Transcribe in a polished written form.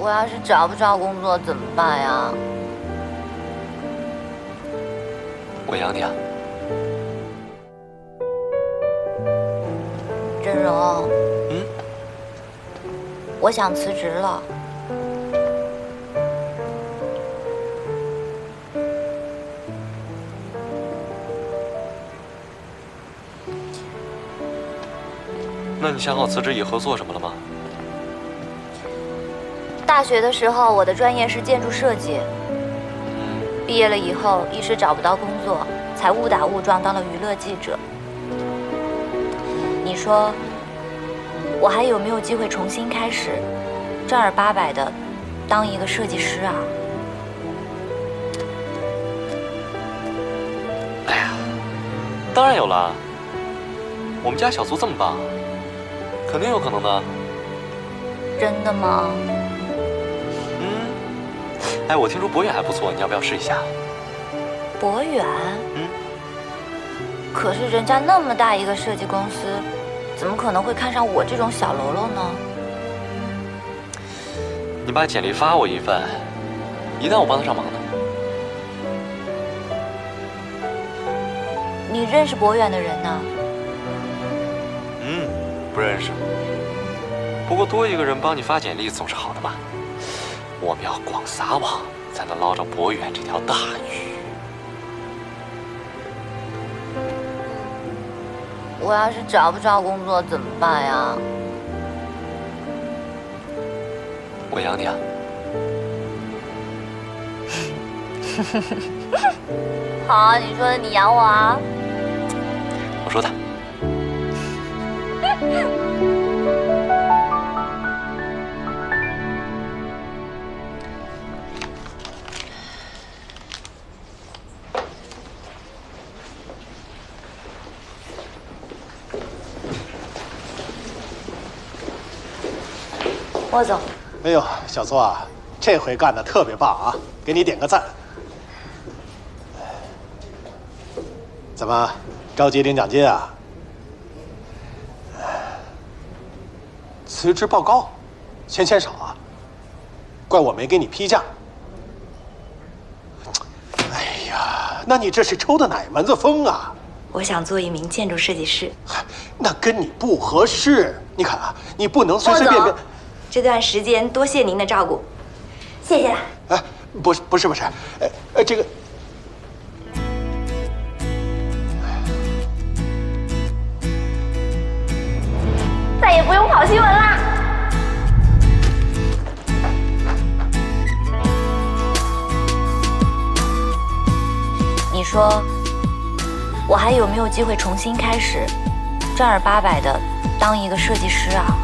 我要是找不着工作怎么办呀？我养你啊。振荣，嗯，我想辞职了。那你想好辞职以后做什么了吗？大学的时候，我的专业是建筑设计。毕业了以后，一时找不到工作，才误打误撞当了娱乐记者。你说，我还有没有机会重新开始，正儿八百的当一个设计师啊？哎呀，当然有了。我们家小苏这么棒，肯定有可能的。真的吗？哎，我听说博远还不错，你要不要试一下？博远？可是人家那么大一个设计公司，怎么可能会看上我这种小喽啰呢？你把简历发我一份，一旦我帮得上忙呢？你认识博远的人呢？不认识。不过多一个人帮你发简历总是好的嘛。我们要广撒网，才能捞着博远这条大鱼。我要是找不着工作怎么办呀？我养你啊。好啊，你说的，你养我啊。我说的。莫总，哎呦，小苏啊，这回干得特别棒啊，给你点个赞。怎么着急领奖金啊？辞职报告，先签手啊？怪我没给你批假。哎呀，那你这是抽的哪门子风啊？我想做一名建筑设计师。那跟你不合适。你看啊，你不能随随便便。这段时间多谢您的照顾，谢谢了。哎，不是，这个。再也不用跑新闻啦。你说，我还有没有机会重新开始，正儿八百的当一个设计师啊？